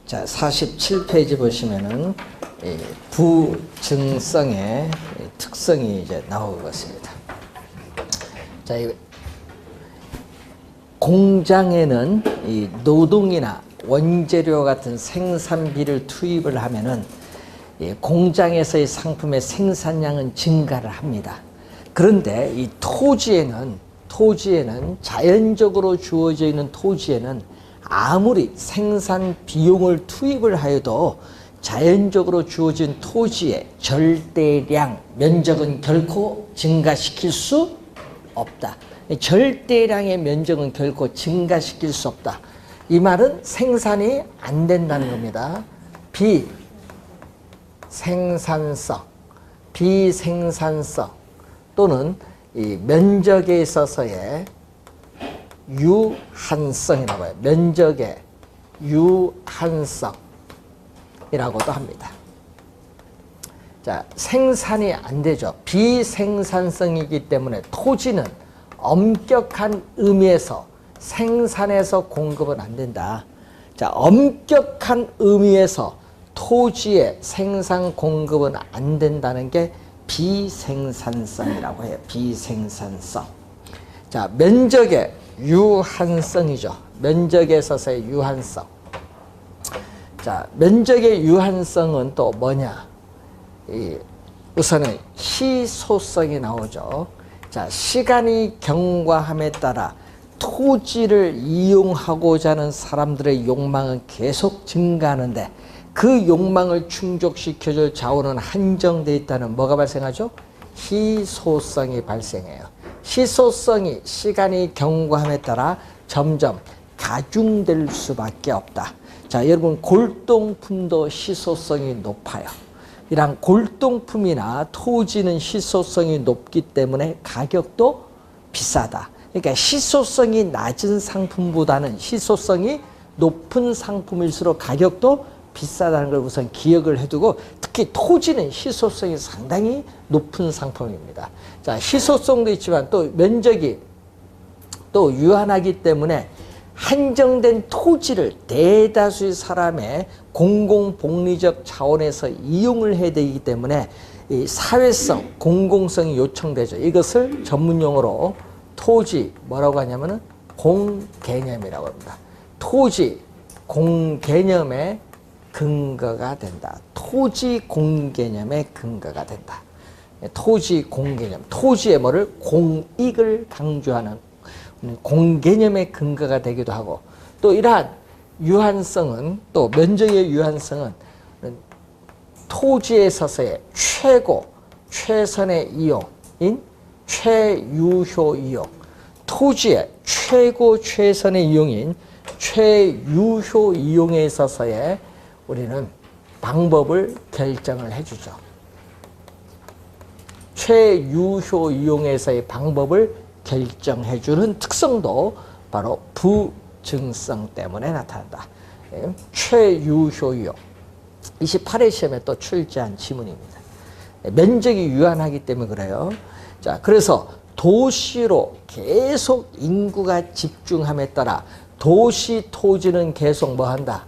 자, 47페이지 보시면은 부증성의 특성이 이제 나오겠습니다. 자, 이 공장에는 이 노동이나 원재료 같은 생산비를 투입을 하면은 공장에서의 상품의 생산량은 증가를 합니다. 그런데 이 토지에는 자연적으로 주어져 있는 토지에는 아무리 생산 비용을 투입을 하여도 자연적으로 주어진 토지의 절대량, 면적은 결코 증가시킬 수 없다. 절대량의 면적은 결코 증가시킬 수 없다. 이 말은 생산이 안 된다는 겁니다. 비생산성 또는 이 면적에 있어서의 유한성이라고 해요. 면적의 유한성이라고도 합니다. 자, 생산이 안 되죠. 비생산성이기 때문에 토지는 엄격한 의미에서 생산해서 공급은 안 된다. 자, 엄격한 의미에서 토지의 생산 공급은 안 된다는 게 비생산성이라고 해요. 비생산성. 자, 면적의 유한성이죠. 면적에 있어서의 유한성. 자, 면적의 유한성은 또 뭐냐? 우선은 희소성이 나오죠. 자, 시간이 경과함에 따라 토지를 이용하고자 하는 사람들의 욕망은 계속 증가하는데 그 욕망을 충족시켜줄 자원은 한정되어 있다는 뭐가 발생하죠? 희소성이 발생해요. 희소성이 시간이 경과함에 따라 점점 가중될 수밖에 없다. 자, 여러분 골동품도 희소성이 높아요. 이런 골동품이나 토지는 희소성이 높기 때문에 가격도 비싸다. 그러니까 희소성이 낮은 상품보다는 희소성이 높은 상품일수록 가격도 비싸다는 걸 우선 기억을 해두고, 특히 토지는 희소성이 상당히 높은 상품입니다. 자, 희소성도 있지만 또 면적이 또 유한하기 때문에 한정된 토지를 대다수의 사람의 공공복리적 차원에서 이용을 해야 되기 때문에 이 사회성, 공공성이 요청되죠. 이것을 전문용어로 토지 뭐라고 하냐면은 공개념이라고 합니다. 토지 공개념의 근거가 된다. 토지 공개념의 근거가 된다. 토지 공개념, 토지의 뭐를 공익을 강조하는 공개념의 근거가 되기도 하고, 또 이러한 유한성은, 또 면적의 유한성은 토지에 있어서의 최고, 최선의 이용인 최유효 이용, 토지의 최고 최선의 이용인 최유효 이용에 있어서의 우리는 방법을 결정을 해주죠. 최유효 이용에서의 방법을 결정해주는 특성도 바로 부증성 때문에 나타난다. 최유효 이용. 28회 시험에 또 출제한 지문입니다. 면적이 유한하기 때문에 그래요. 자, 그래서 도시로 계속 인구가 집중함에 따라 도시 토지는 계속 뭐 한다?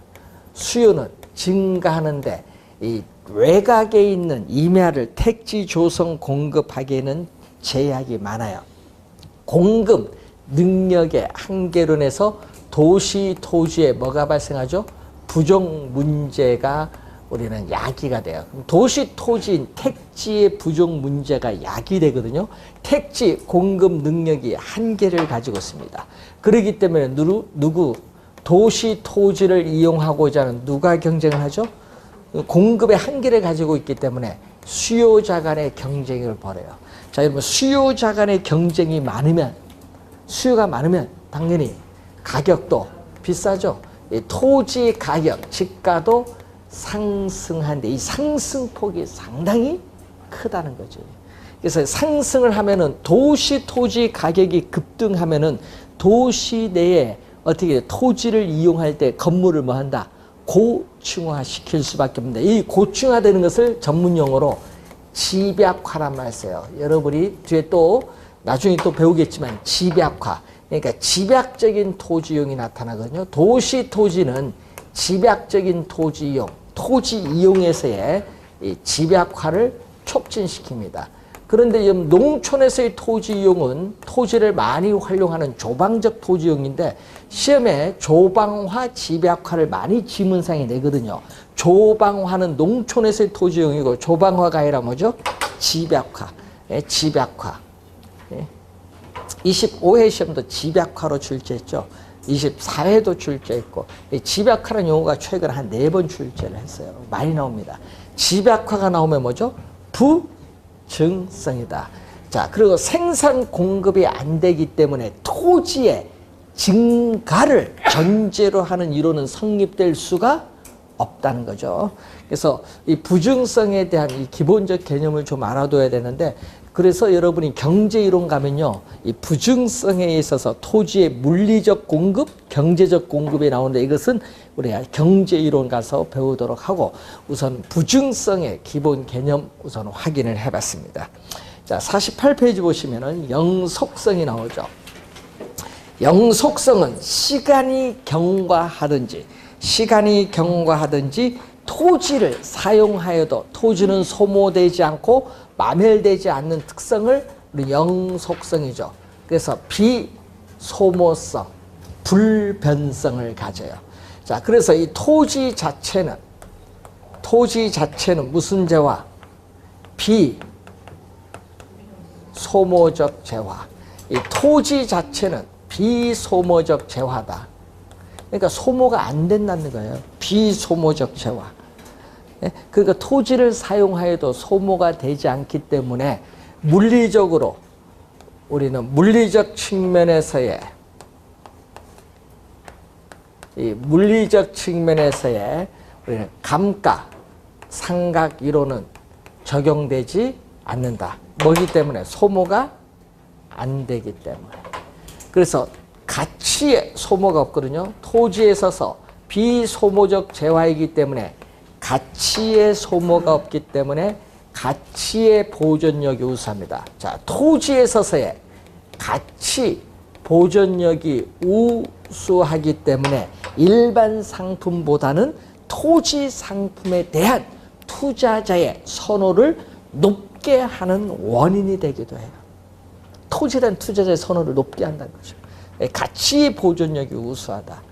수요는 증가하는데 이 외곽에 있는 임야를 택지 조성 공급하기에는 제약이 많아요. 공급 능력의 한계로 인해서 도시 토지에 뭐가 발생하죠? 부족 문제가 우리는 야기가 돼요. 도시 토지인 택지의 부족 문제가 야기되거든요. 택지 공급 능력이 한계를 가지고 있습니다. 그렇기 때문에 누구 도시 토지를 이용하고자 하는 누가 경쟁을 하죠? 공급의 한계를 가지고 있기 때문에 수요자 간의 경쟁을 벌여요. 자, 여러분 수요자 간의 경쟁이 많으면, 수요가 많으면 당연히 가격도 비싸죠. 토지 가격, 집가도 상승하는데 이 상승폭이 상당히 크다는 거죠. 그래서 상승을 하면은 도시 토지 가격이 급등하면은 도시 내에 어떻게 토지를 이용할 때 건물을 뭐 한다? 고층화 시킬 수밖에 없는데, 이 고층화되는 것을 전문용어로 집약화란 말 써요. 여러분이 뒤에 또 나중에 또 배우겠지만 집약화. 그러니까 집약적인 토지용이 나타나거든요. 도시 토지는 집약적인 토지 이용, 토지 이용에서의 이 집약화를 촉진시킵니다. 그런데 농촌에서의 토지 이용은 토지를 많이 활용하는 조방적 토지 이용인데 시험에 조방화, 집약화를 많이 지문상에 내거든요. 조방화는 농촌에서의 토지 이용이고 조방화가 아니라 뭐죠? 집약화. 집약화. 25회 시험도 집약화로 출제했죠. 24회도 출제했고 집약화라는 용어가 최근에 한 4번 출제를 했어요. 많이 나옵니다. 집약화가 나오면 뭐죠? 부증성이다. 자, 그리고 생산 공급이 안 되기 때문에 토지의 증가를 전제로 하는 이론은 성립될 수가 없다는 거죠. 그래서 이 부증성에 대한 이 기본적 개념을 좀 알아둬야 되는데, 그래서 여러분이 경제이론 가면요, 이 부증성에 있어서 토지의 물리적 공급, 경제적 공급이 나오는데 이것은 우리가 경제이론 가서 배우도록 하고 우선 부증성의 기본 개념 우선 확인을 해봤습니다. 자, 48페이지 보시면은 영속성이 나오죠. 영속성은 시간이 경과하든지 토지를 사용하여도 토지는 소모되지 않고 마멸되지 않는 특성을 우리 영속성이죠. 그래서 비소모성, 불변성을 가져요. 자, 그래서 이 토지 자체는 무슨 재화? 비소모적 재화. 이 토지 자체는 비소모적 재화다. 그러니까 소모가 안 된다는 거예요. 비소모적 재화. 그러니까 토지를 사용하여도 소모가 되지 않기 때문에 물리적으로 우리는 물리적 측면에서의 우리는 감가, 상각 이론은 적용되지 않는다. 뭐기 때문에? 소모가 안 되기 때문에. 그래서 가치에 소모가 없거든요. 토지에 있어서 비소모적 재화이기 때문에 가치의 소모가 없기 때문에 가치의 보존력이 우수합니다. 자, 토지에 있어서의 가치 보존력이 우수하기 때문에 일반 상품보다는 토지 상품에 대한 투자자의 선호를 높게 하는 원인이 되기도 해요. 토지에 대한 투자자의 선호를 높게 한다는 거죠. 가치 보존력이 우수하다.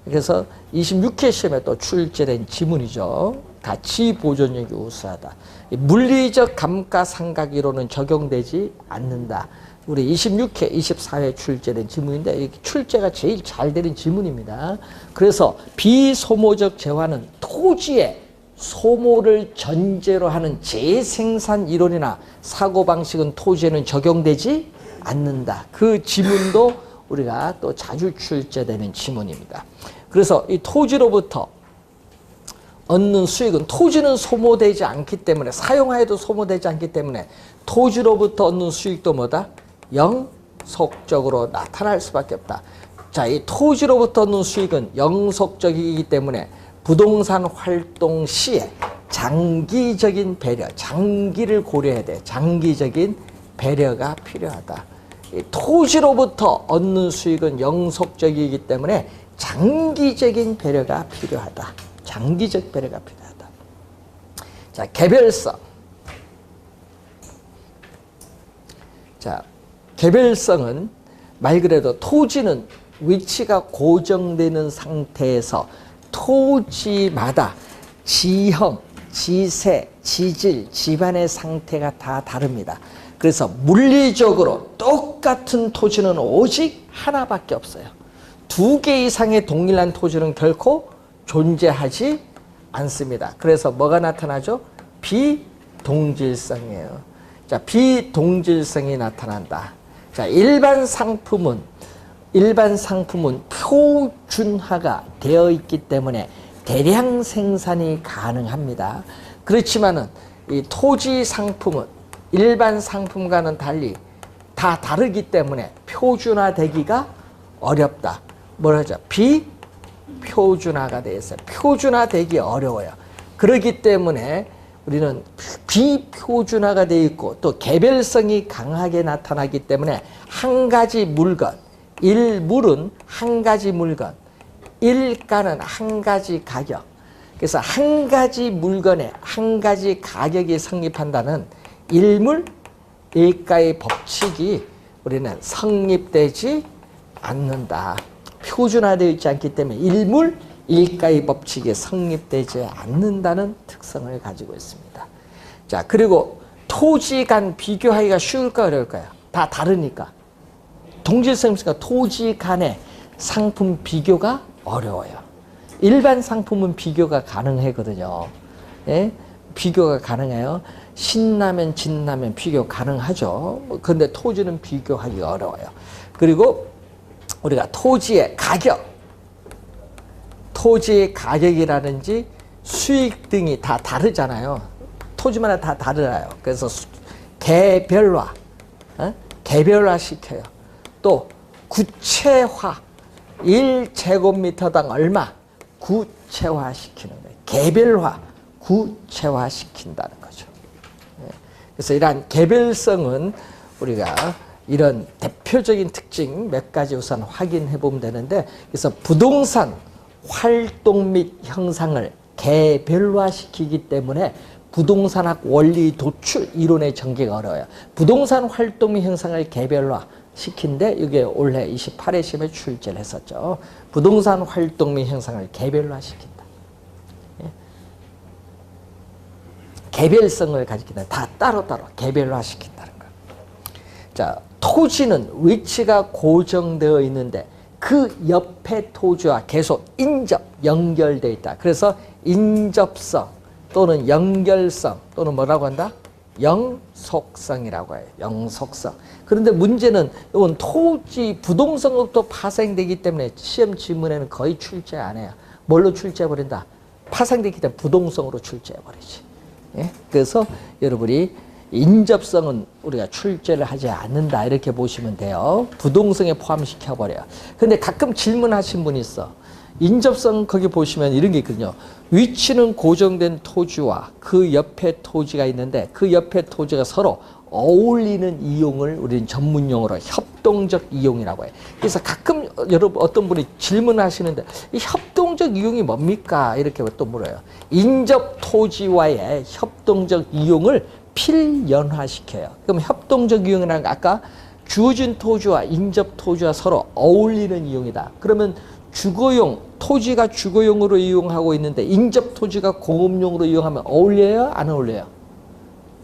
그래서 26회 시험에 또 출제된 지문이죠. 가치 보존력이 우수하다. 물리적 감가상각 이론은 적용되지 않는다. 우리 26회, 24회 출제된 지문인데 이 출제가 제일 잘 되는 지문입니다. 그래서 비소모적 재화는 토지의 소모를 전제로 하는 재생산 이론이나 사고방식은 토지에는 적용되지 않는다. 그 지문도 우리가 또 자주 출제되는 지문입니다. 그래서 이 토지로부터 얻는 수익은 토지는 소모되지 않기 때문에 사용하여도 소모되지 않기 때문에 토지로부터 얻는 수익도 뭐다? 영속적으로 나타날 수밖에 없다. 자, 이 토지로부터 얻는 수익은 영속적이기 때문에 부동산 활동 시에 장기적인 배려, 장기를 고려해야 돼. 장기적인 배려가 필요하다. 토지로부터 얻는 수익은 영속적이기 때문에 장기적인 배려가 필요하다. 장기적 배려가 필요하다. 자, 개별성. 자, 개별성은 말 그대로 토지는 위치가 고정되는 상태에서 토지마다 지형, 지세, 지질, 지반의 상태가 다 다릅니다. 그래서 물리적으로 똑같은 토지는 오직 하나밖에 없어요. 2개 이상의 동일한 토지는 결코 존재하지 않습니다. 그래서 뭐가 나타나죠? 비동질성이에요. 자, 비동질성이 나타난다. 자, 일반 상품은 표준화가 되어 있기 때문에 대량 생산이 가능합니다. 그렇지만은 이 토지 상품은 일반 상품과는 달리 다 다르기 때문에 표준화되기가 어렵다. 뭐라죠? 비표준화가 되어 있어요. 표준화되기 어려워요. 그렇기 때문에 우리는 비표준화가 되어 있고 또 개별성이 강하게 나타나기 때문에 한 가지 물건, 일물은 한 가지 물건, 일가는 한 가지 가격. 그래서 한 가지 물건에 한 가지 가격이 성립한다는 일물 일가의 법칙이 우리는 성립되지 않는다. 표준화되어 있지 않기 때문에 일물 일가의 법칙이 성립되지 않는다는 특성을 가지고 있습니다. 자, 그리고 토지 간 비교하기가 쉬울까 어려울까요? 다 다르니까. 동질성 있으니까 토지 간의 상품 비교가 어려워요. 일반 상품은 비교가 가능하거든요. 예? 비교가 가능해요. 신라면, 진라면 비교 가능하죠. 그런데 토지는 비교하기 어려워요. 그리고 우리가 토지의 가격, 토지의 가격이라든지 수익 등이 다 다르잖아요. 토지마다 다 달라요. 그래서 개별화, 개별화 시켜요. 또 구체화, 1제곱미터당 얼마 구체화 시키는 거예요. 개별화, 구체화 시킨다는 거죠. 그래서 이러한 개별성은 우리가 이런 대표적인 특징 몇 가지 우선 확인해 보면 되는데, 그래서 부동산 활동 및 형상을 개별화시키기 때문에 부동산학 원리 도출 이론의 전개가 어려워요. 부동산 활동 및 형상을 개별화 시킨데 이게 올해 28회 시험에 출제를 했었죠. 부동산 활동 및 형상을 개별화 시킨다. 예? 개별성을 가지킨다. 다 따로따로 개별화 시킨다는 거예요. 자, 토지는 위치가 고정되어 있는데 그 옆에 토지와 계속 연결되어 있다. 그래서 인접성 또는 연결성 또는 뭐라고 한다? 영속성이라고 해요. 영속성. 그런데 문제는 이건 토지 부동산으로부터 파생되기 때문에 시험 지문에는 거의 출제 안 해요. 뭘로 출제해버린다? 파생되기 때문에 부동성으로 출제해버리지. 예? 그래서 여러분이 인접성은 우리가 출제를 하지 않는다 이렇게 보시면 돼요. 부동성에 포함시켜버려요. 근데 가끔 질문하신 분이 있어. 인접성 거기 보시면 이런 게 있거든요. 위치는 고정된 토지와 그 옆에 토지가 있는데 그 옆에 토지가 서로 어울리는 이용을 우리는 전문용어로 협동적 이용이라고 해요. 그래서 가끔 여러분 어떤 분이 질문하시는데 이 협동적 이용이 뭡니까? 이렇게 또 물어요. 인접 토지와의 협동적 이용을 필연화시켜요. 그럼 협동적 이용이라는 게 아까 주어진 토지와 인접 토지와 서로 어울리는 이용이다. 그러면 주거용, 토지가 주거용으로 이용하고 있는데 인접 토지가 공업용으로 이용하면 어울려요? 안 어울려요?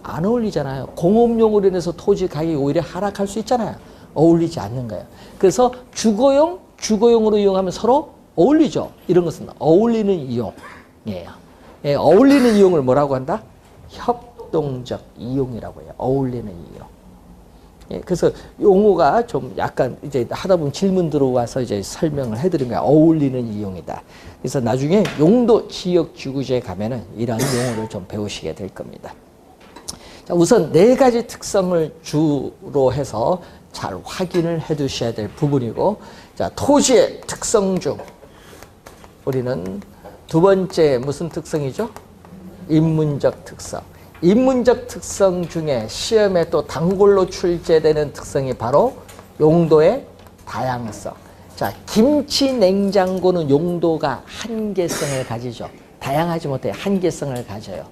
안 어울리잖아요. 공업용으로 인해서 토지 가격이 오히려 하락할 수 있잖아요. 어울리지 않는 거예요. 그래서 주거용, 주거용으로 이용하면 서로 어울리죠. 이런 것은 어울리는 이용이에요. 예, 어울리는 이용을 뭐라고 한다? 협동적 이용이라고 해요. 어울리는 이용. 예, 그래서 용어가 좀 약간 이제 하다 보면 질문 들어와서 이제 설명을 해드린 거야. 어울리는 이용이다. 그래서 나중에 용도 지역 지구지에 가면은 이런 용어를 좀 배우시게 될 겁니다. 자, 우선 네 가지 특성을 주로 해서 잘 확인을 해 두셔야 될 부분이고, 자, 토지의 특성 중 우리는 두 번째 무슨 특성이죠? 인문적 특성. 인문적 특성 중에 시험에 또 단골로 출제되는 특성이 바로 용도의 다양성. 자, 김치 냉장고는 용도가 한계성을 가지죠. 다양하지 못해 한계성을 가져요.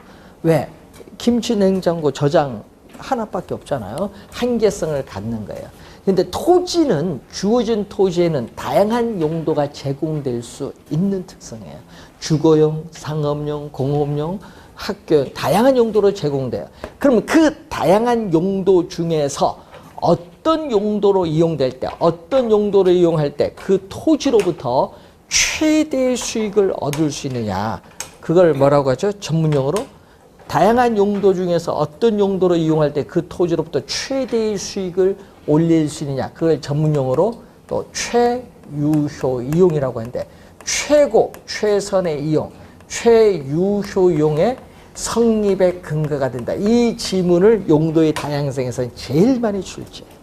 왜? 김치 냉장고 저장 하나밖에 없잖아요. 한계성을 갖는 거예요. 근데 토지는 주어진 토지에는 다양한 용도가 제공될 수 있는 특성이에요. 주거용, 상업용, 공업용, 학교 다양한 용도로 제공돼요. 그러면 그 다양한 용도 중에서 어떤 용도로 이용될 때, 어떤 용도로 이용할 때 그 토지로부터 최대의 수익을 얻을 수 있느냐, 그걸 뭐라고 하죠? 전문용어로 다양한 용도 중에서 어떤 용도로 이용할 때 그 토지로부터 최대의 수익을 올릴 수 있느냐, 그걸 전문용어로 또 최유효 이용이라고 하는데, 최고, 최선의 이용, 최유효 이용의 성립의 근거가 된다. 이 지문을 용도의 다양성에서는 제일 많이 출제해요.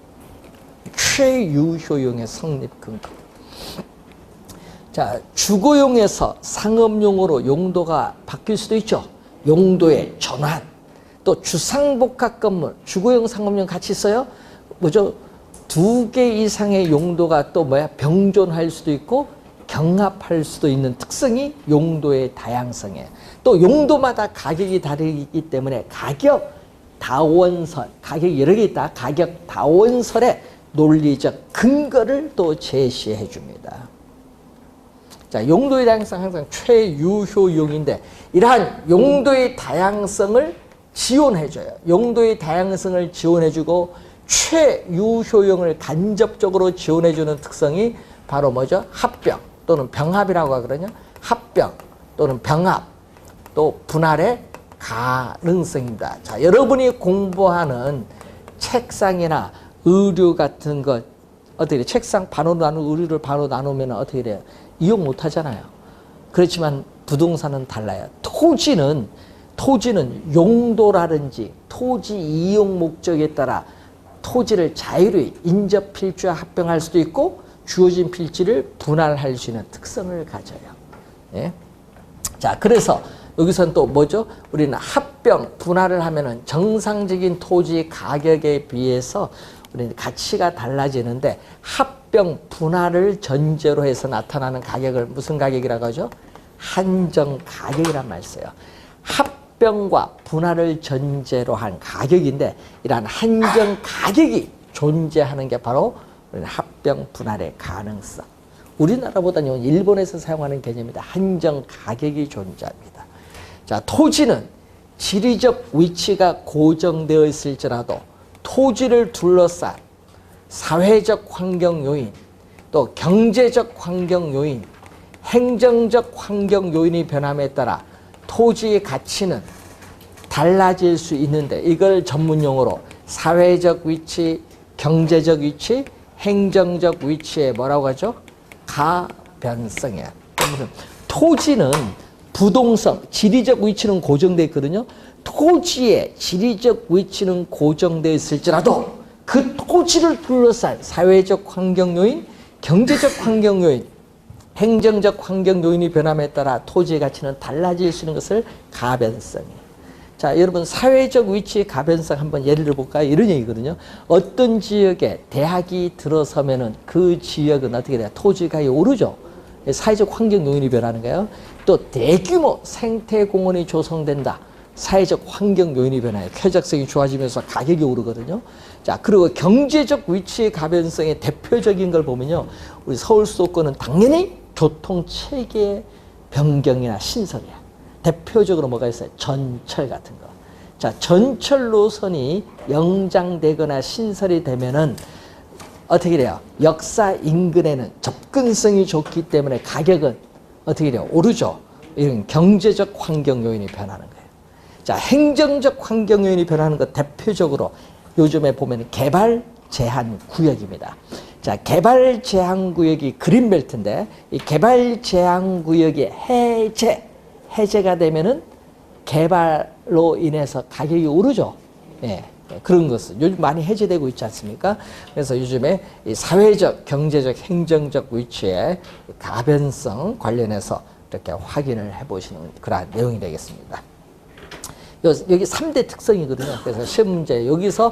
최유효 이용의 성립 근거. 자, 주거용에서 상업용으로 용도가 바뀔 수도 있죠. 용도의 전환. 또 주상복합 건물, 주거용, 상업용 같이 써요. 뭐죠? 두 개 이상의 용도가 또 뭐야? 병존할 수도 있고 경합할 수도 있는 특성이 용도의 다양성이에요. 또 용도마다 가격이 다르기 때문에 가격 다원설, 가격이 여러 개 있다. 가격 다원설의 논리적 근거를 또 제시해 줍니다. 자, 용도의 다양성 항상 최유효용인데 이러한 용도의 다양성을 지원해줘요. 용도의 다양성을 지원해주고 최유효용을 간접적으로 지원해주는 특성이 바로 뭐죠? 합병 또는 병합이라고 하거든요. 합병 또는 병합 또 분할의 가능성입니다. 자, 여러분이 공부하는 책상이나 의류 같은 것 어떻게 돼요? 책상 반으로 나누고 의류를 반으로 나누면 어떻게 돼요? 이용 못 하잖아요. 그렇지만 부동산은 달라요. 토지는 용도라든지 토지 이용 목적에 따라 토지를 자유로이 인접 필지와 합병할 수도 있고 주어진 필지를 분할할 수 있는 특성을 가져요. 예? 자, 그래서 여기서는 또 뭐죠? 우리는 합병, 분할을 하면은 정상적인 토지 가격에 비해서 우리는 가치가 달라지는데 합병, 분할을 전제로 해서 나타나는 가격을 무슨 가격이라고 하죠? 한정 가격이란 말 써요. 합병과 분할을 전제로 한 가격인데 이러한 한정 가격이 존재하는 게 바로 합병, 분할의 가능성. 우리나라보다는 일본에서 사용하는 개념입니다. 한정 가격이 존재합니다. 자, 토지는 지리적 위치가 고정되어 있을지라도 토지를 둘러싼 사회적 환경 요인, 또 경제적 환경 요인, 행정적 환경 요인이 변함에 따라 토지의 가치는 달라질 수 있는데 이걸 전문용어로 사회적 위치, 경제적 위치, 행정적 위치에 뭐라고 하죠? 가변성이야. 토지는 부동성, 지리적 위치는 고정되어 있거든요. 토지의 지리적 위치는 고정되어 있을지라도 그 토지를 둘러싼 사회적 환경 요인, 경제적 환경 요인, 행정적 환경 요인이 변함에 따라 토지의 가치는 달라질 수 있는 것을 가변성이에요. 자, 여러분 사회적 위치의 가변성 한번 예를 들어볼까요? 이런 얘기거든요. 어떤 지역에 대학이 들어서면은 그 지역은 어떻게 돼요? 토지가격이 오르죠. 사회적 환경 요인이 변하는 거예요. 또 대규모 생태공원이 조성된다. 사회적 환경 요인이 변해요. 쾌적성이 좋아지면서 가격이 오르거든요. 자, 그리고 경제적 위치의 가변성의 대표적인 걸 보면요. 우리 서울 수도권은 당연히 교통체계 변경이나 신설이야. 대표적으로 뭐가 있어요? 전철 같은 거. 자, 전철 노선이 연장되거나 신설이 되면은 어떻게 돼요? 역사 인근에는 접근성이 좋기 때문에 가격은 어떻게 돼요? 오르죠. 이런 경제적 환경 요인이 변하는 거예요. 자, 행정적 환경 요인이 변하는 것 대표적으로 요즘에 보면 개발 제한 구역입니다. 자, 개발 제한 구역이 그린벨트인데 이 개발 제한 구역이 해제가 되면은 개발로 인해서 가격이 오르죠. 예. 그런 것은 요즘 많이 해제되고 있지 않습니까? 그래서 요즘에 이 사회적, 경제적, 행정적 위치의 가변성 관련해서 이렇게 확인을 해보시는 그런 내용이 되겠습니다. 여기 3대 특성이거든요. 그래서 시험 문제 여기서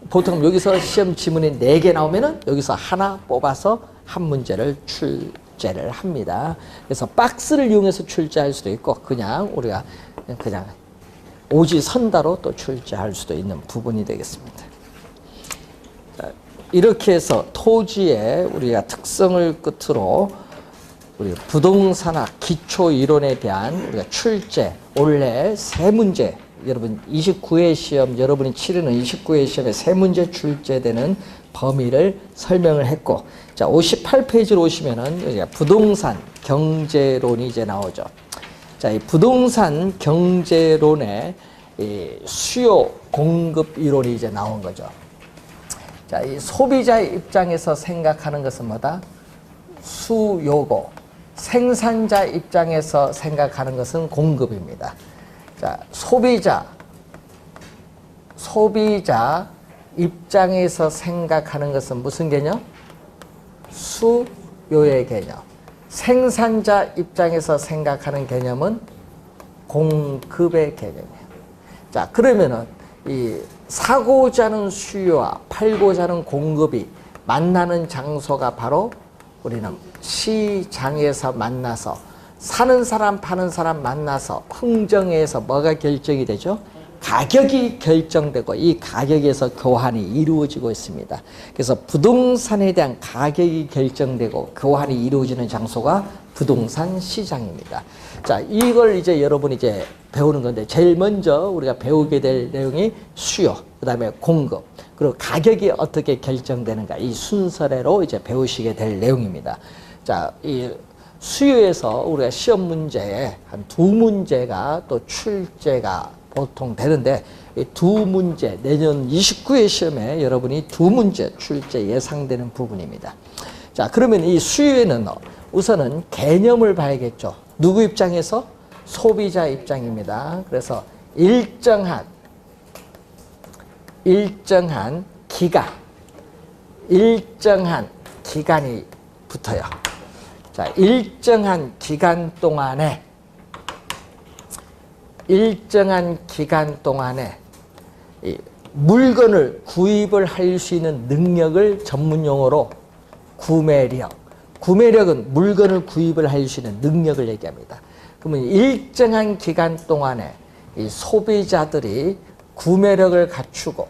보통 여기서 시험 지문이 4개 나오면은 여기서 하나 뽑아서 한 문제를 출제를 합니다. 그래서 박스를 이용해서 출제할 수도 있고 그냥 우리가 그냥 오지선다로 또 출제할 수도 있는 부분이 되겠습니다. 자, 이렇게 해서 토지의 우리가 특성을 끝으로 우리 부동산학 기초 이론에 대한 우리가 출제 올해 3문제 여러분 29회 시험 여러분이 치르는 29회 시험에 3문제 출제되는 범위를 설명을 했고 자 58페이지로 오시면은 여기가 부동산 경제론이 이제 나오죠. 자, 이 부동산 경제론의 이 수요 공급 이론이 이제 나온 거죠. 자, 이 소비자의 입장에서 생각하는 것은 뭐다? 수요고, 생산자 입장에서 생각하는 것은 공급입니다. 자, 소비자 입장에서 생각하는 것은 무슨 개념? 수요의 개념. 생산자 입장에서 생각하는 개념은 공급의 개념이에요. 자, 그러면은 이 사고자 하는 수요와 팔고자 하는 공급이 만나는 장소가 바로 우리는 시장에서 만나서 사는 사람 파는 사람 만나서 흥정해서 뭐가 결정이 되죠? 가격이 결정되고 이 가격에서 교환이 이루어지고 있습니다. 그래서 부동산에 대한 가격이 결정되고 교환이 이루어지는 장소가 부동산 시장입니다. 자, 이걸 이제 여러분이 이제 배우는 건데 제일 먼저 우리가 배우게 될 내용이 수요, 그다음에 공급, 그리고 가격이 어떻게 결정되는가 이 순서대로 이제 배우시게 될 내용입니다. 자, 이 수요에서 우리가 시험 문제에 한 두 문제가 또 출제가 보통 되는데 이 두 문제 내년 29회 시험에 여러분이 두 문제 출제 예상되는 부분입니다. 자, 그러면 이 수요에는 우선은 개념을 봐야겠죠. 누구 입장에서? 소비자 입장입니다. 그래서 일정한 기간이 붙어요. 자, 일정한 기간 동안에 이 물건을 구입을 할 수 있는 능력을 전문용어로 구매력은 물건을 구입을 할 수 있는 능력을 얘기합니다. 그러면 일정한 기간 동안에 이 소비자들이 구매력을 갖추고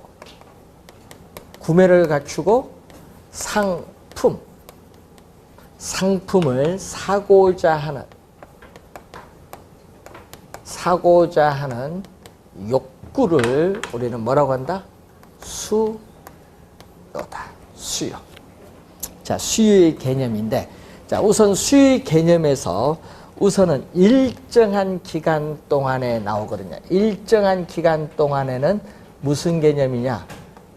상품을 사고자 하는 욕구를 우리는 뭐라고 한다? 수요. 자, 수요의 개념인데, 자, 우선 수요의 개념에서 우선은 일정한 기간 동안에 나오거든요. 일정한 기간 동안에는 무슨 개념이냐?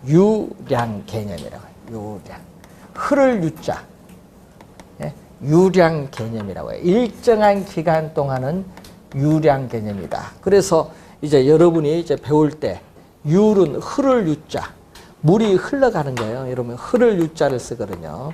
유량 개념이라고 해요. 유량. 흐를 유자. 예? 유량 개념이라고 해요. 일정한 기간 동안은 유량 개념이다. 그래서 이제 여러분이 이제 배울 때 유는 흐를 유자. 물이 흘러가는 거예요. 여러분 흐를 유자를 쓰거든요.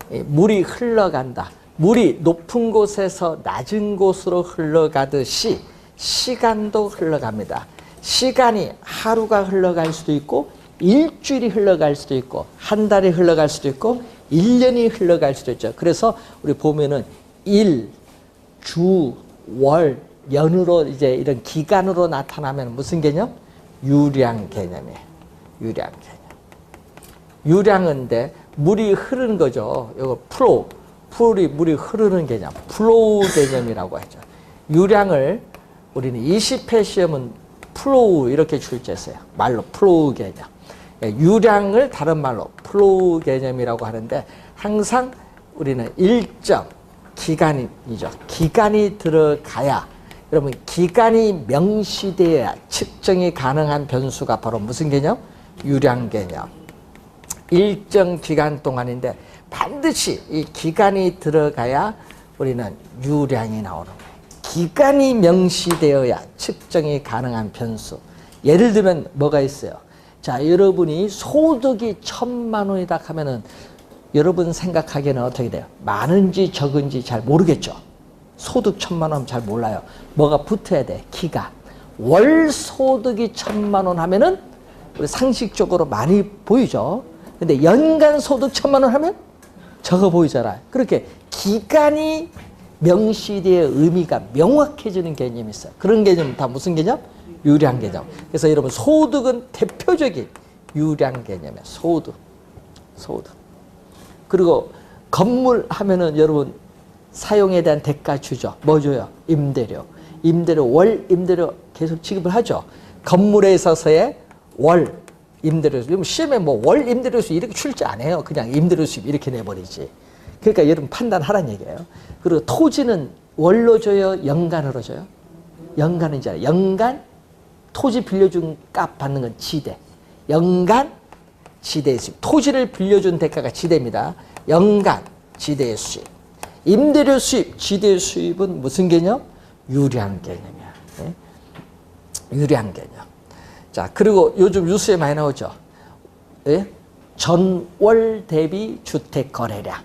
물이 흘러간다. 물이 높은 곳에서 낮은 곳으로 흘러가듯이 시간도 흘러갑니다. 시간이 하루가 흘러갈 수도 있고 일주일이 흘러갈 수도 있고 한 달이 흘러갈 수도 있고 1년이 흘러갈 수도 있죠. 그래서 우리 보면은 일, 주, 월, 연으로 이제 이런 기간으로 나타나면 무슨 개념? 유량 개념이에요. 유량 개념. 유량인데 물이 흐르는 거죠. 이거 물이 흐르는 개념. 플로우 개념이라고 하죠. 유량을 우리는 20회 시험은 플로우 이렇게 출제했어요. 말로 플로우 개념. 유량을 다른 말로 플로우 개념이라고 하는데 항상 우리는 일정 기간이죠. 기간이 들어가야 여러분 기간이 명시되어야 측정이 가능한 변수가 바로 무슨 개념? 유량 개념. 일정 기간 동안인데 반드시 이 기간이 들어가야 우리는 유량이 나오는 거예요. 기간이 명시되어야 측정이 가능한 변수. 예를 들면 뭐가 있어요? 자, 여러분이 소득이 1,000만 원이다 하면은 여러분 생각하기에는 어떻게 돼요? 많은지 적은지 잘 모르겠죠? 소득 1,000만 원 잘 몰라요. 뭐가 붙어야 돼? 기간. 월 소득이 1,000만 원 하면은 우리 상식적으로 많이 보이죠? 근데 연간 소득 1,000만 원 하면 적어 보이잖아요. 그렇게 기간이 명시되어 의미가 명확해지는 개념이 있어요. 그런 개념은 다 무슨 개념? 유량 개념. 그래서 여러분 소득은 대표적인 유량 개념이에요. 소득. 그리고 건물 하면은 여러분 사용에 대한 대가 주죠. 뭐 줘요? 임대료. 월 임대료 계속 지급을 하죠. 건물에 있어서의 월 임대료 수입. 시험에 뭐 월 임대료 수입 이렇게 출제 안 해요. 그냥 임대료 수입 이렇게 내버리지. 그러니까 여러분 판단하라는 얘기예요. 그리고 토지는 월로 줘요? 연간으로 줘요? 연간은 이제 연간 토지 빌려준 값 받는 건 지대. 연간 지대의 수입. 토지를 빌려준 대가가 지대입니다. 연간 지대의 수입. 임대료 수입, 지대의 수입은 무슨 개념? 유량 개념이야. 네? 유량 개념. 자, 그리고 요즘 뉴스에 많이 나오죠. 네? 전월 대비 주택 거래량.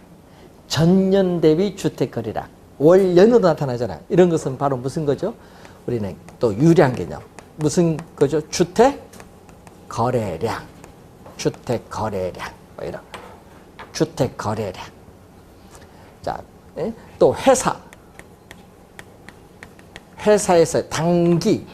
전년 대비 주택 거래량. 월연으로 나타나잖아요. 이런 것은 바로 무슨 거죠? 우리는 또 유량 개념. 무슨 거죠? 주택 거래량. 주택 거래량. 뭐 이런 거. 주택 거래량. 자, 또 회사에서 단기,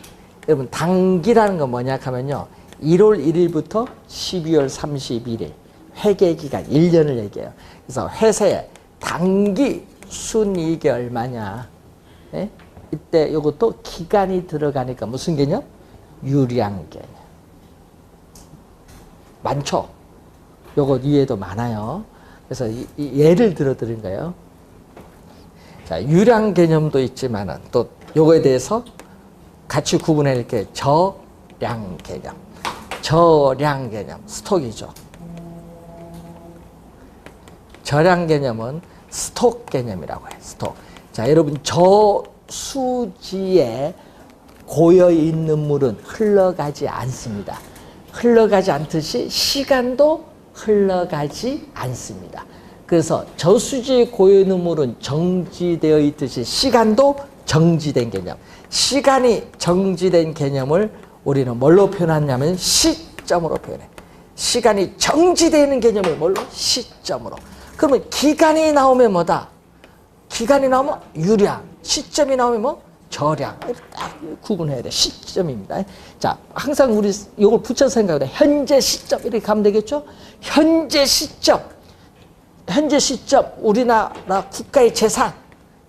여러분 단기라는 건 뭐냐 하면요, 1월 1일부터 12월 31일 회계기간 1년을 얘기해요. 그래서 회사의 단기 순이익이 얼마냐. 예? 이때 이것도 기간이 들어가니까 무슨 개념? 유량 개념. 많죠? 요거 위에도 많아요. 그래서 이 예를 들어 드린 거예요. 자, 유량 개념도 있지만은 또 요거에 대해서 같이 구분해 이렇게 저량 개념. 저량 개념, 스톡이죠. 저량 개념은 스톡 개념이라고 해요. 스톡. 자, 여러분 저수지에 고여 있는 물은 흘러가지 않습니다. 흘러가지 않듯이 시간도 흘러가지 않습니다. 그래서 저수지에 고여 있는 물은 정지되어 있듯이 시간도 정지된 개념. 시간이 정지된 개념을 우리는 뭘로 표현하냐면 시점으로 표현해. 시간이 정지되는 개념을 뭘로? 시점으로. 그러면 기간이 나오면 뭐다? 기간이 나오면 유량, 시점이 나오면 뭐? 저량. 딱 구분해야 돼. 시점입니다. 자, 항상 우리 이걸 붙여서 생각해. 현재 시점 이렇게 가면 되겠죠? 현재 시점. 현재 시점, 우리나라 국가의 재산.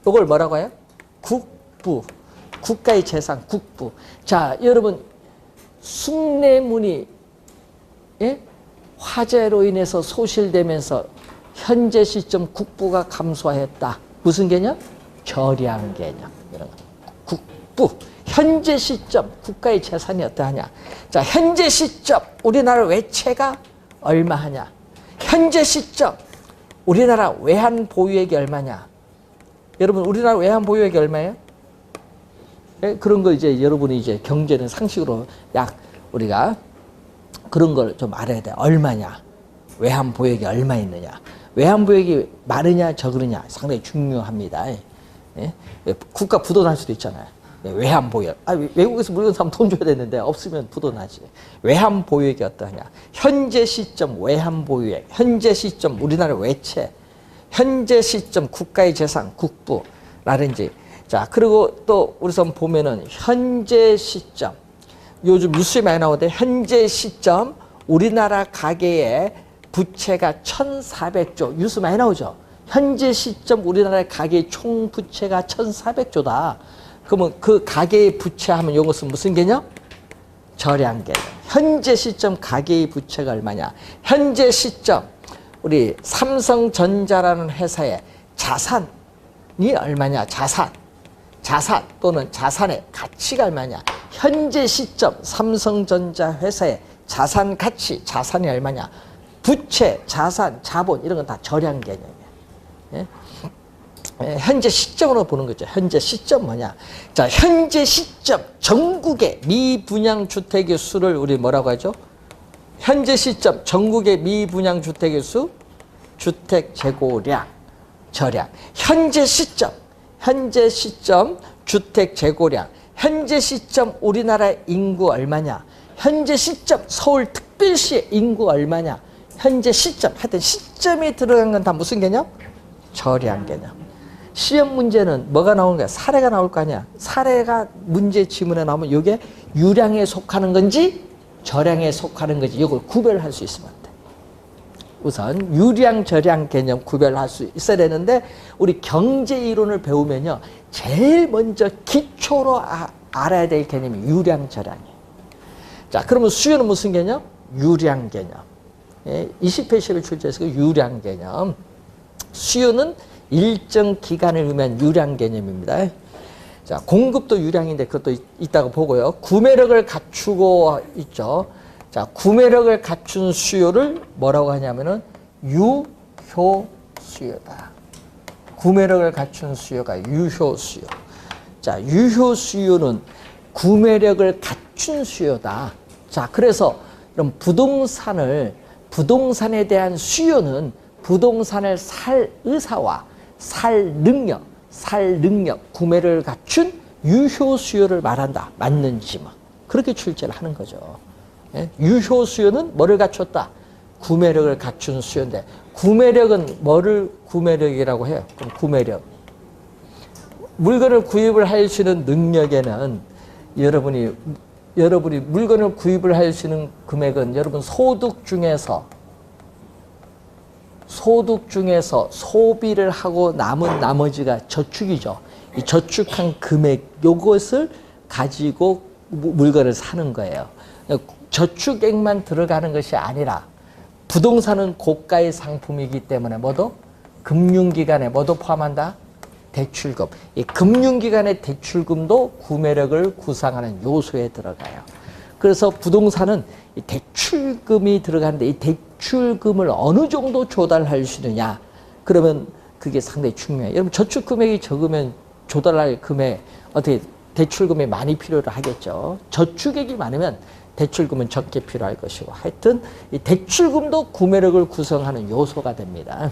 이걸 뭐라고 해요? 국부. 국가의 재산, 국부. 자, 여러분 숭례문이 화재로 인해서 소실되면서 현재 시점 국부가 감소했다. 무슨 개념? 저량 개념. 이런 거. 국부. 현재 시점 국가의 재산이 어떠하냐. 자, 현재 시점 우리나라 외채가 얼마하냐. 현재 시점 우리나라 외환 보유액이 얼마냐. 여러분 우리나라 외환 보유액이 얼마예요? 네? 그런 거 이제 여러분이 이제 경제는 상식으로 약 우리가 그런 걸 좀 알아야 돼. 얼마냐. 외환 보유액이 얼마 있느냐. 외환 보유액이 많으냐 적으느냐 상당히 중요합니다. 예? 국가 부도날 수도 있잖아요. 외환 보유액. 외국에서 물건 사면 돈 줘야 되는데 없으면 부도나지. 외환 보유액이 어떠하냐. 현재 시점 외환 보유액. 현재 시점 우리나라 외채. 현재 시점 국가의 재산 국부라든지. 자, 그리고 또 우선 보면은 현재 시점. 요즘 뉴스에 많이 나오는데 현재 시점 우리나라 가계의 부채가 1,400조. 뉴스 많이 나오죠. 현재 시점 우리나라 가계의 총 부채가 1,400조다. 그러면 그 가계의 부채하면 이것은 무슨 개념? 저량 개념. 현재 시점 가계의 부채가 얼마냐. 현재 시점 우리 삼성전자라는 회사의 자산이 얼마냐. 자산 또는 자산의 가치가 얼마냐. 현재 시점 삼성전자 회사의 자산 가치, 자산이 얼마냐. 부채, 자산, 자본 이런 건 다 저량 개념이에요. 예? 현재 시점으로 보는 거죠. 현재 시점 뭐냐. 자, 현재 시점 전국의 미분양 주택의 수를 우리 뭐라고 하죠? 현재 시점 전국의 미분양 주택의 수, 주택 재고량, 저량. 현재 시점 주택 재고량. 현재 시점 우리나라 인구 얼마냐. 현재 시점 서울특별시의 인구 얼마냐. 현재 시점, 하여튼 시점이 들어간 건 다 무슨 개념? 저량 개념. 시험 문제는 뭐가 나오는 거야? 사례가 나올 거 아니야. 사례가 문제 지문에 나오면 이게 유량에 속하는 건지 저량에 속하는 건지 이걸 구별할 수 있으면 돼. 우선 유량, 저량 개념 구별할 수 있어야 되는데 우리 경제 이론을 배우면요. 제일 먼저 기초로 알아야 될 개념이 유량, 저량이에요. 자, 그러면 수요는 무슨 개념? 유량 개념. 20회 시험에 출제해서 유량 개념. 수요는 일정 기간을 의미한 유량 개념입니다. 자, 공급도 유량인데 그것도 있다고 보고요. 구매력을 갖추고 있죠. 자, 구매력을 갖춘 수요를 뭐라고 하냐면은 유효 수요다. 구매력을 갖춘 수요가 유효 수요. 자, 유효 수요는 구매력을 갖춘 수요다. 자, 그래서 그럼 부동산에 대한 수요는 부동산을 살 의사와 살 능력, 구매를 갖춘 유효 수요를 말한다. 맞는지 뭐. 그렇게 출제를 하는 거죠. 예? 유효 수요는 뭐를 갖췄다? 구매력을 갖춘 수요인데 구매력은 뭐를 구매력이라고 해요? 그럼 구매력. 물건을 구입을 할 수 있는 능력에는 여러분이 물건을 구입을 할 수 있는 금액은 여러분 소득 중에서 소비를 하고 남은 나머지가 저축이죠. 이 저축한 금액 요것을 가지고 물건을 사는 거예요. 저축액만 들어가는 것이 아니라 부동산은 고가의 상품이기 때문에 뭐도 금융기관에 뭐도 포함한다? 대출금. 이 금융기관의 대출금도 구매력을 구성하는 요소에 들어가요. 그래서 부동산은 이 대출금이 들어가는데 이 대출금을 어느 정도 조달할 수 있느냐. 그러면 그게 상당히 중요해요. 여러분 저축 금액이 적으면 조달할 금액 어떻게 대출금이 많이 필요로 하겠죠. 저축액이 많으면 대출금은 적게 필요할 것이고 하여튼 이 대출금도 구매력을 구성하는 요소가 됩니다.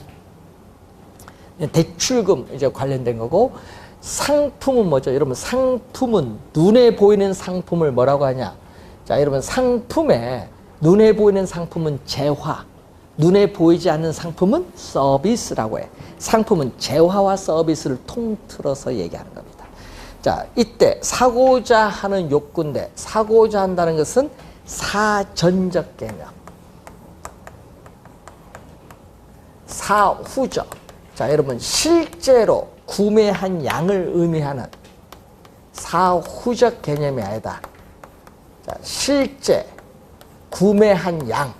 대출금 이제 관련된 거고 상품은 뭐죠? 여러분 상품은 눈에 보이는 상품을 뭐라고 하냐? 자, 여러분 상품에 눈에 보이는 상품은 재화, 눈에 보이지 않는 상품은 서비스라고 해. 상품은 재화와 서비스를 통틀어서 얘기하는 겁니다. 자, 이때 사고자 하는 욕구인데 사고자 한다는 것은 사전적 개념, 사후적. 자, 여러분 실제로 구매한 양을 의미하는 사후적 개념이 아니다. 자, 실제 구매한 양,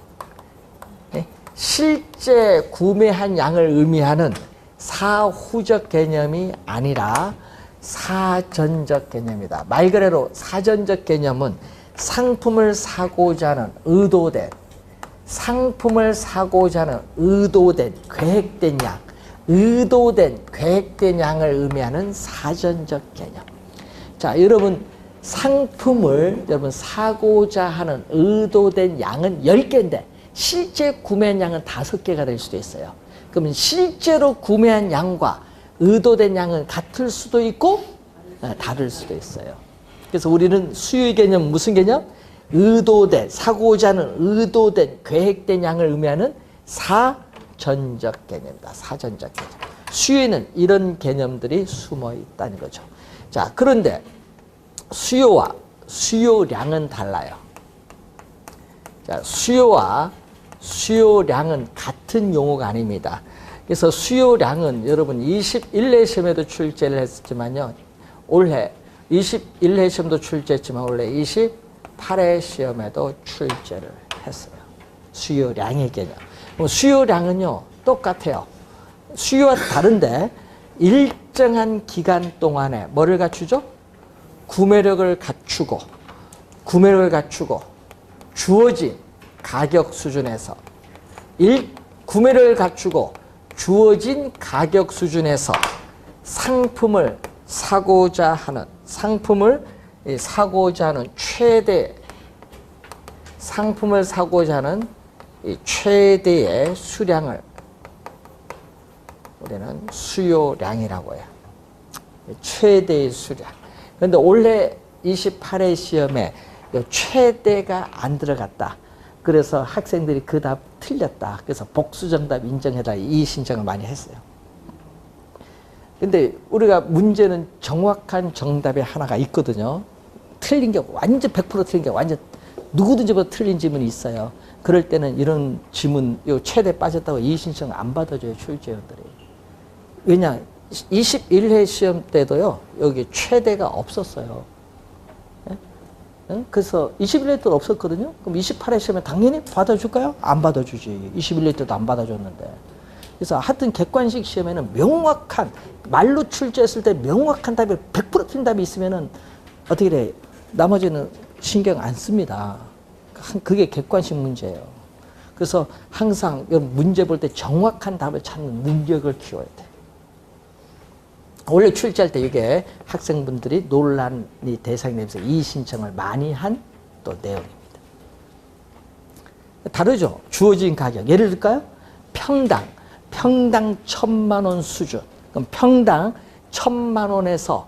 실제 구매한 양을 의미하는 사후적 개념이 아니라 사전적 개념이다. 말 그대로 사전적 개념은 상품을 사고자 하는 의도된, 상품을 사고자 하는 의도된, 계획된 양, 의도된, 계획된 양을 의미하는 사전적 개념. 자, 여러분 상품을 여러분 사고자 하는 의도된 양은 10개인데 실제 구매한 양은 5개가 될 수도 있어요. 그러면 실제로 구매한 양과 의도된 양은 같을 수도 있고 다를 수도 있어요. 그래서 우리는 수요의 개념 무슨 개념? 의도된, 사고자 하는 의도된, 계획된 양을 의미하는 사전적 개념이다. 사전적 개념. 수요에는 이런 개념들이 숨어 있다는 거죠. 자, 그런데 수요와 수요량은 달라요. 자, 수요와 수요량은 같은 용어가 아닙니다. 그래서 수요량은 여러분 21회 시험에도 출제를 했지만요. 올해 21회 시험도 출제했지만 올해 28회 시험에도 출제를 했어요. 수요량의 개념. 수요량은요 똑같아요. 수요와 다른데 일정한 기간 동안에 뭐를 갖추죠? 구매력을 갖추고 주어진 가격 수준에서 구매력을 갖추고 주어진 가격 수준에서 상품을 사고자 하는 최대 상품을 사고자 하는 최대의 수량을 우리는 수요량이라고 해요. 최대의 수량. 그런데 올해 28회 시험에 최대가 안 들어갔다. 그래서 학생들이 그 답 틀렸다. 그래서 복수정답 인정해달라 이 신청을 많이 했어요. 근데 우리가 문제는 정확한 정답이 하나가 있거든요. 틀린 게 완전 100% 틀린 게 완전 누구든지 뭐 틀린 지문이 있어요. 그럴 때는 이런 지문, 요 최대 빠졌다고 이 신청 안 받아줘요, 출제원들이. 왜냐, 21회 시험 때도요, 여기 최대가 없었어요. 그래서 21회 때도 없었거든요. 그럼 28회 시험에 당연히 받아줄까요? 안 받아주지. 21회 때도 안 받아줬는데. 그래서 하여튼 객관식 시험에는 명확한, 말로 출제했을 때 명확한 답이 100% 틀린 답이 있으면은 어떻게 돼? 나머지는 신경 안 씁니다. 그게 객관식 문제예요. 그래서 항상 문제 볼 때 정확한 답을 찾는 능력을 키워야 돼. 원래 출제할 때 이게 학생분들이 논란이 대상이 되면서 이 신청을 많이 한 또 내용입니다. 다르죠? 주어진 가격. 예를 들까요? 평당 1,000만 원 수준. 그럼 평당 1,000만 원에서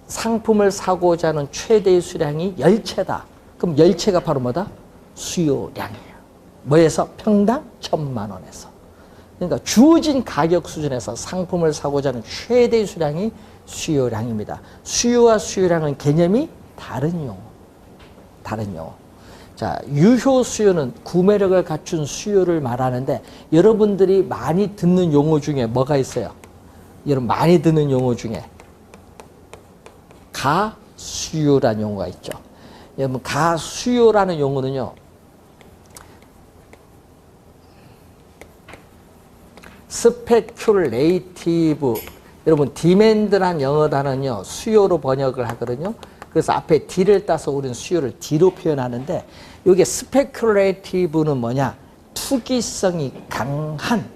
상품을 사고자 하는 최대의 수량이 10채다. 그럼 10채가 바로 뭐다? 수요량이에요. 뭐에서? 평당 1,000만 원에서. 그러니까 주어진 가격 수준에서 상품을 사고자 하는 최대 수량이 수요량입니다. 수요와 수요량은 개념이 다른 용어. 다른 용어. 자, 유효 수요는 구매력을 갖춘 수요를 말하는데 여러분들이 많이 듣는 용어 중에 뭐가 있어요? 여러분 많이 듣는 용어 중에 가수요라는 용어가 있죠. 여러분 가수요라는 용어는요. 스페큘레이티브, 여러분 디맨드란 영어 단어는요 수요로 번역을 하거든요. 그래서 앞에 D를 따서 우리는 수요를 D로 표현하는데 이게 스페큘레이티브는 뭐냐? 투기성이 강한,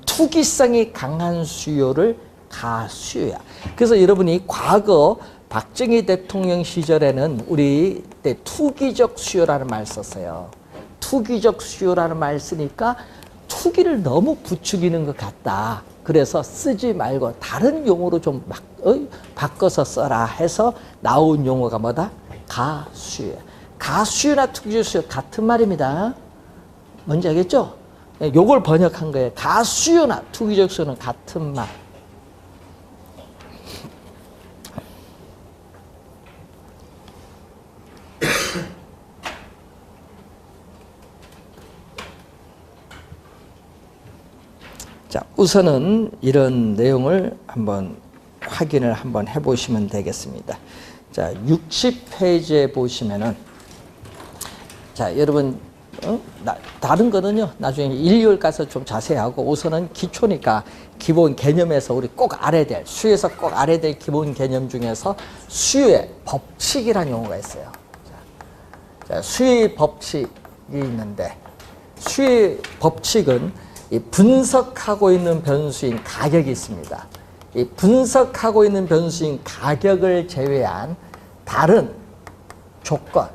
투기성이 강한 수요를 가수요야. 그래서 여러분이 과거 박정희 대통령 시절에는 우리 때 투기적 수요라는 말 썼어요. 투기적 수요라는 말 쓰니까 투기를 너무 부추기는 것 같다. 그래서 쓰지 말고 다른 용어로 좀 바꿔서 써라 해서 나온 용어가 뭐다? 가수요. 가수요나 투기적 수요 같은 말입니다. 뭔지 알겠죠? 요걸 번역한 거예요. 가수요나 투기적 수요는 같은 말. 자, 우선은 이런 내용을 한번 확인을 한번 해보시면 되겠습니다. 자, 60페이지에 보시면은, 자, 여러분, 다른 거는요, 나중에 1, 2월 가서 좀 자세히 하고, 우선은 기초니까 기본 개념에서 우리 꼭 알아야 될, 수요에서 꼭 알아야 될 기본 개념 중에서 수요의 법칙이라는 용어가 있어요. 자, 수요의 법칙이 있는데, 수요의 법칙은 이 분석하고 있는 변수인 가격이 있습니다. 이 분석하고 있는 변수인 가격을 제외한 다른 조건,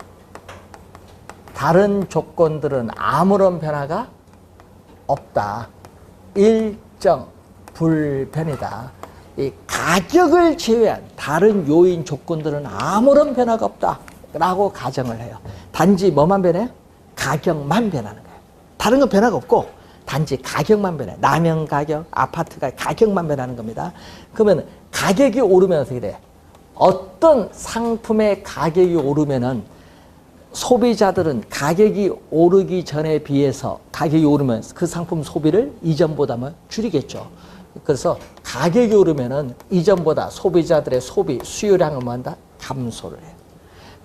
다른 조건들은 아무런 변화가 없다. 일정, 불변이다. 이 가격을 제외한 다른 요인 조건들은 아무런 변화가 없다. 라고 가정을 해요. 단지 뭐만 변해요? 가격만 변하는 거예요. 다른 건 변화가 없고 단지 가격만 변해. 라면 가격, 아파트 가격만 변하는 겁니다. 그러면 가격이 오르면 어떻게 돼? 어떤 상품의 가격이 오르면은 소비자들은 가격이 오르기 전에 비해서 가격이 오르면 그 상품 소비를 이전보다 줄이겠죠. 그래서 가격이 오르면은 이전보다 소비자들의 소비 수요량은 뭐한다? 감소를 해요.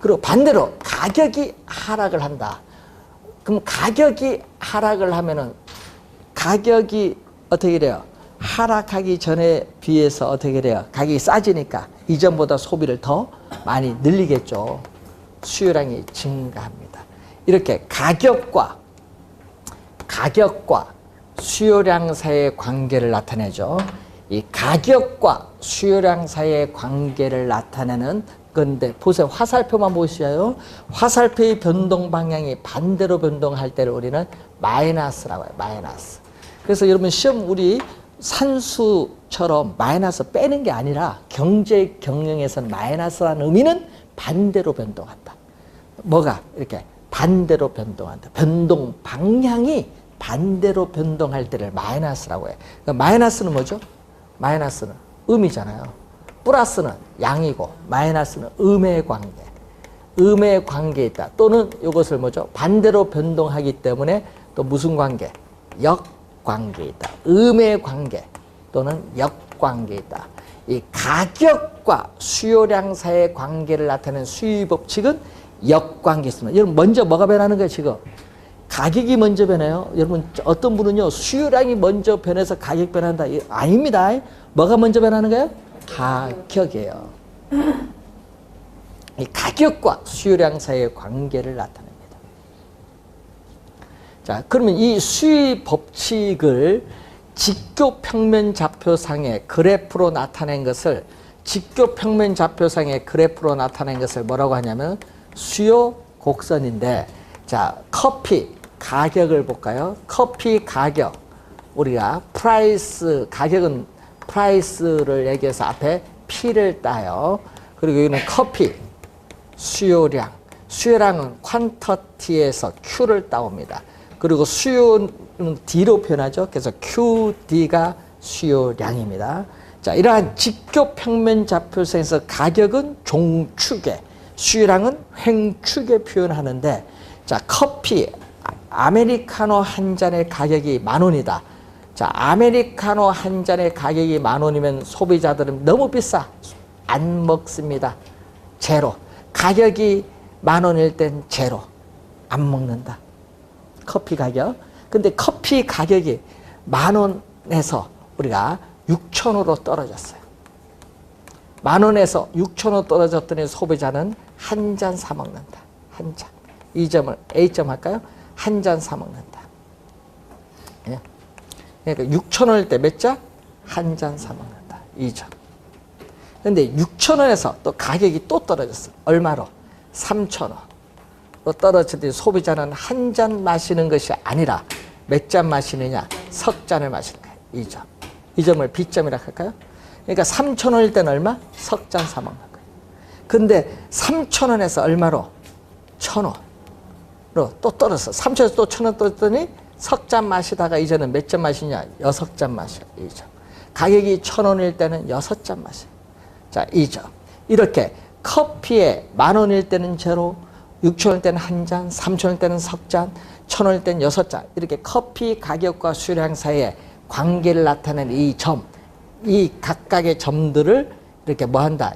그리고 반대로 가격이 하락을 한다. 그럼 가격이 하락을 하면은 가격이 어떻게 돼요? 하락하기 전에 비해서 어떻게 돼요? 가격이 싸지니까 이전보다 소비를 더 많이 늘리겠죠. 수요량이 증가합니다. 이렇게 가격과 수요량 사이의 관계를 나타내죠. 이 가격과 수요량 사이의 관계를 나타내는 건데 보세요. 화살표만 보시죠. 화살표의 변동 방향이 반대로 변동할 때를 우리는 마이너스라고 해요. 마이너스. 그래서 여러분 시험 우리 산수처럼 마이너스 빼는 게 아니라 경제 경영에서는 마이너스라는 의미는 반대로 변동한다. 뭐가 이렇게 반대로 변동한다. 변동 방향이 반대로 변동할 때를 마이너스라고 해요. 그러니까 마이너스는 뭐죠? 마이너스는 음이잖아요. 플러스는 양이고 마이너스는 음의 관계. 음의 관계에 있다. 또는 이것을 뭐죠? 반대로 변동하기 때문에 또 무슨 관계? 역관계에 있다. 음의 관계 또는 역관계에 있다. 이 가격과 수요량 사이의 관계를 나타내는 수요 법칙은 역관계에 있습니다. 여러분 먼저 뭐가 변하는 거예요 지금? 가격이 먼저 변해요. 여러분 어떤 분은요 수요량이 먼저 변해서 가격 변한다. 아닙니다. 뭐가 먼저 변하는 거예요? 가격이에요. 이 가격과 수요량 사이의 관계를 나타냅니다. 자, 그러면 이 수요 법칙을 직교평면 좌표상의 그래프로 나타낸 것을 직교평면 좌표상의 그래프로 나타낸 것을 뭐라고 하냐면 수요 곡선인데, 자, 커피 가격을 볼까요? 커피 가격, 우리가 프라이스, 가격은 프라이스를 얘기해서 앞에 P를 따요. 그리고 여기는 커피, 수요량, 수요량은 퀀터티에서 Q를 따옵니다. 그리고 수요는 D로 표현하죠. 그래서 QD가 수요량입니다. 자, 이러한 직교 평면 좌표선에서 가격은 종축에, 수요량은 횡축에 표현하는데, 자, 커피 아메리카노 한 잔의 가격이 10,000원이다. 자, 아메리카노 한 잔의 가격이 10,000원이면 소비자들은 너무 비싸. 안 먹습니다. 제로. 가격이 10,000원일 땐 제로. 안 먹는다. 커피 가격. 근데 커피 가격이 10,000원에서 우리가 6,000원으로 떨어졌어요. 10,000원에서 6,000원 떨어졌더니 소비자는 한 잔 사 먹는다. 한 잔. 이 점을 A점 할까요? 한 잔 사 먹는다. 예. 그러니까 6,000원일 때 몇 잔? 한 잔 사 먹는다. 2점. 근데 6,000원에서 또 가격이 또 떨어졌어. 얼마로? 3,000원으로 떨어졌더니 소비자는 한 잔 마시는 것이 아니라 몇 잔 마시느냐? 석 잔을 마시는 거예요. 2점. 이 점을 B점이라 할까요? 그러니까 3,000원일 때는 얼마? 석 잔 사 먹는 거예요. 근데 3,000원에서 얼마로? 1,000원으로 또 떨어졌어. 3,000원에서 또 1,000원 떨어졌더니 석 잔 마시다가 이제는 몇 잔 마시냐? 6잔 마셔. 2점. 가격이 1,000원일 때는 6잔 마셔. 자, 2점. 이렇게 커피에 10,000원일 때는 제로, 6,000원일 때는 한 잔, 3,000원일 때는 석 잔, 1,000원일 때는 6잔. 이렇게 커피 가격과 수요량 사이에 관계를 나타내는 이 점, 이 각각의 점들을 이렇게 뭐 한다?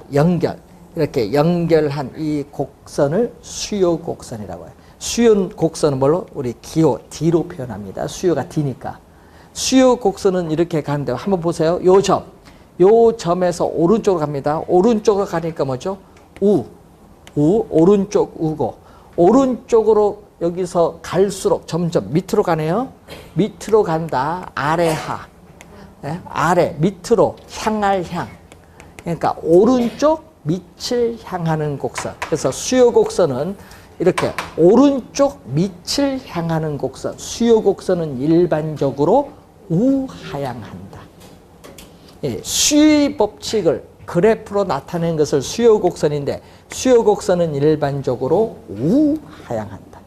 이렇게 연결한 이 곡선을 수요 곡선이라고 해요. 수요 곡선은 뭘로? 우리 기호 D로 표현합니다. 수요가 D니까. 수요 곡선은 이렇게 가는데 한번 보세요. 요 점에서 오른쪽으로 갑니다. 오른쪽으로 가니까 뭐죠? 오른쪽 우고. 오른쪽으로 여기서 갈수록 점점 밑으로 가네요. 밑으로 간다. 아래 하. 네? 아래 밑으로 향할 향. 그러니까 오른쪽 밑을 향하는 곡선. 그래서 수요 곡선은 이렇게 오른쪽 밑을 향하는 곡선. 수요 곡선은 일반적으로 우하향한다. 예, 수의 법칙을 그래프로 나타낸 것을 수요 곡선인데 수요 곡선은 일반적으로 우하향한다.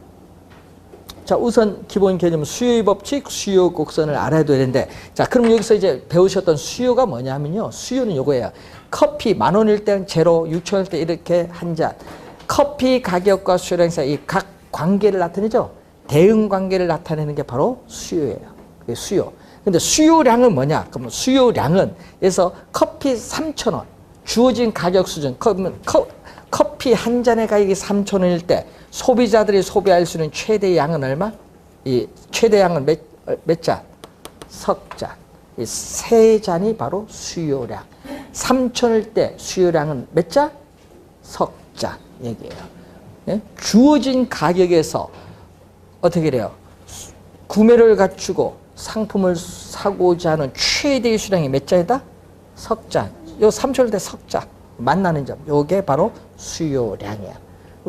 자, 우선 기본 개념 수요의 법칙, 수요 곡선을 알아야 되는데, 자, 그럼 여기서 이제 배우셨던 수요가 뭐냐면요. 수요는 요거예요. 커피 10,000원일 때는 제로, 6,000원일 때 이렇게 한 잔. 커피 가격과 수요량 사이 이 각 관계를 나타내죠. 대응 관계를 나타내는 게 바로 수요예요. 그게 수요. 근데 수요량은 뭐냐? 그러면 수요량은 그래서 커피 3,000원 주어진 가격 수준. 커피 한 잔의 가격이 3,000원일 때 소비자들이 소비할 수 있는 최대 양은 얼마? 이 최대 양은 몇 잔? 석 잔. 이 세 잔이 바로 수요량. 3,000원일 때 수요량은 몇 잔? 석 잔 얘기예요. 예? 주어진 가격에서 어떻게 돼요? 구매를 갖추고 상품을 사고자 하는 최대의 수량이 몇 잔이다? 석 잔. 요 3,000원일 때 석 잔. 만나는 점. 요게 바로 수요량이야.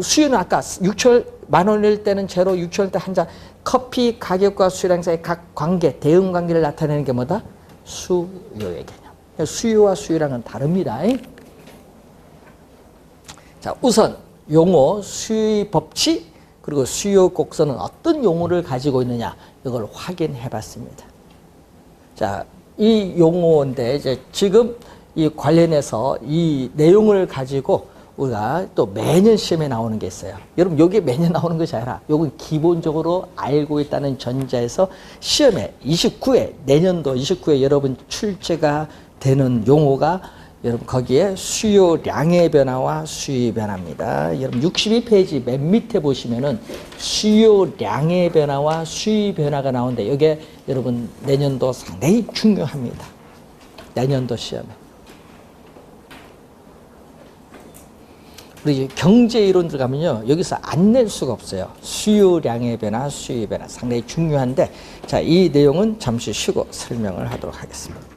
수요는 아까 10,000원일 때는 제로, 6,000원일 때 한 잔. 커피 가격과 수요량 사이의 각 관계, 대응 관계를 나타내는 게 뭐다? 수요의 개념. 수요와 수요량은 다릅니다. 자, 우선 용어, 수요의 법칙, 그리고 수요 곡선은 어떤 용어를 가지고 있느냐, 이걸 확인해 봤습니다. 자, 이 용어인데, 이제 지금 이 관련해서 이 내용을 가지고 우리가 또 매년 시험에 나오는 게 있어요. 여러분, 여기 매년 나오는 것이 아니라, 요건 기본적으로 알고 있다는 전제에서 시험에 29회, 내년도 29회 여러분 출제가 되는 용어가 여러분 거기에 수요량의 변화와 수요의 변화입니다. 여러분 62페이지 맨 밑에 보시면은 수요량의 변화와 수요의 변화가 나오는데 이게 여러분 내년도 상당히 중요합니다. 내년도 시험에. 우리 경제 이론 들어가면요. 여기서 안 낼 수가 없어요. 수요량의 변화, 수요의 변화 상당히 중요한데 자, 이 내용은 잠시 쉬고 설명을 하도록 하겠습니다.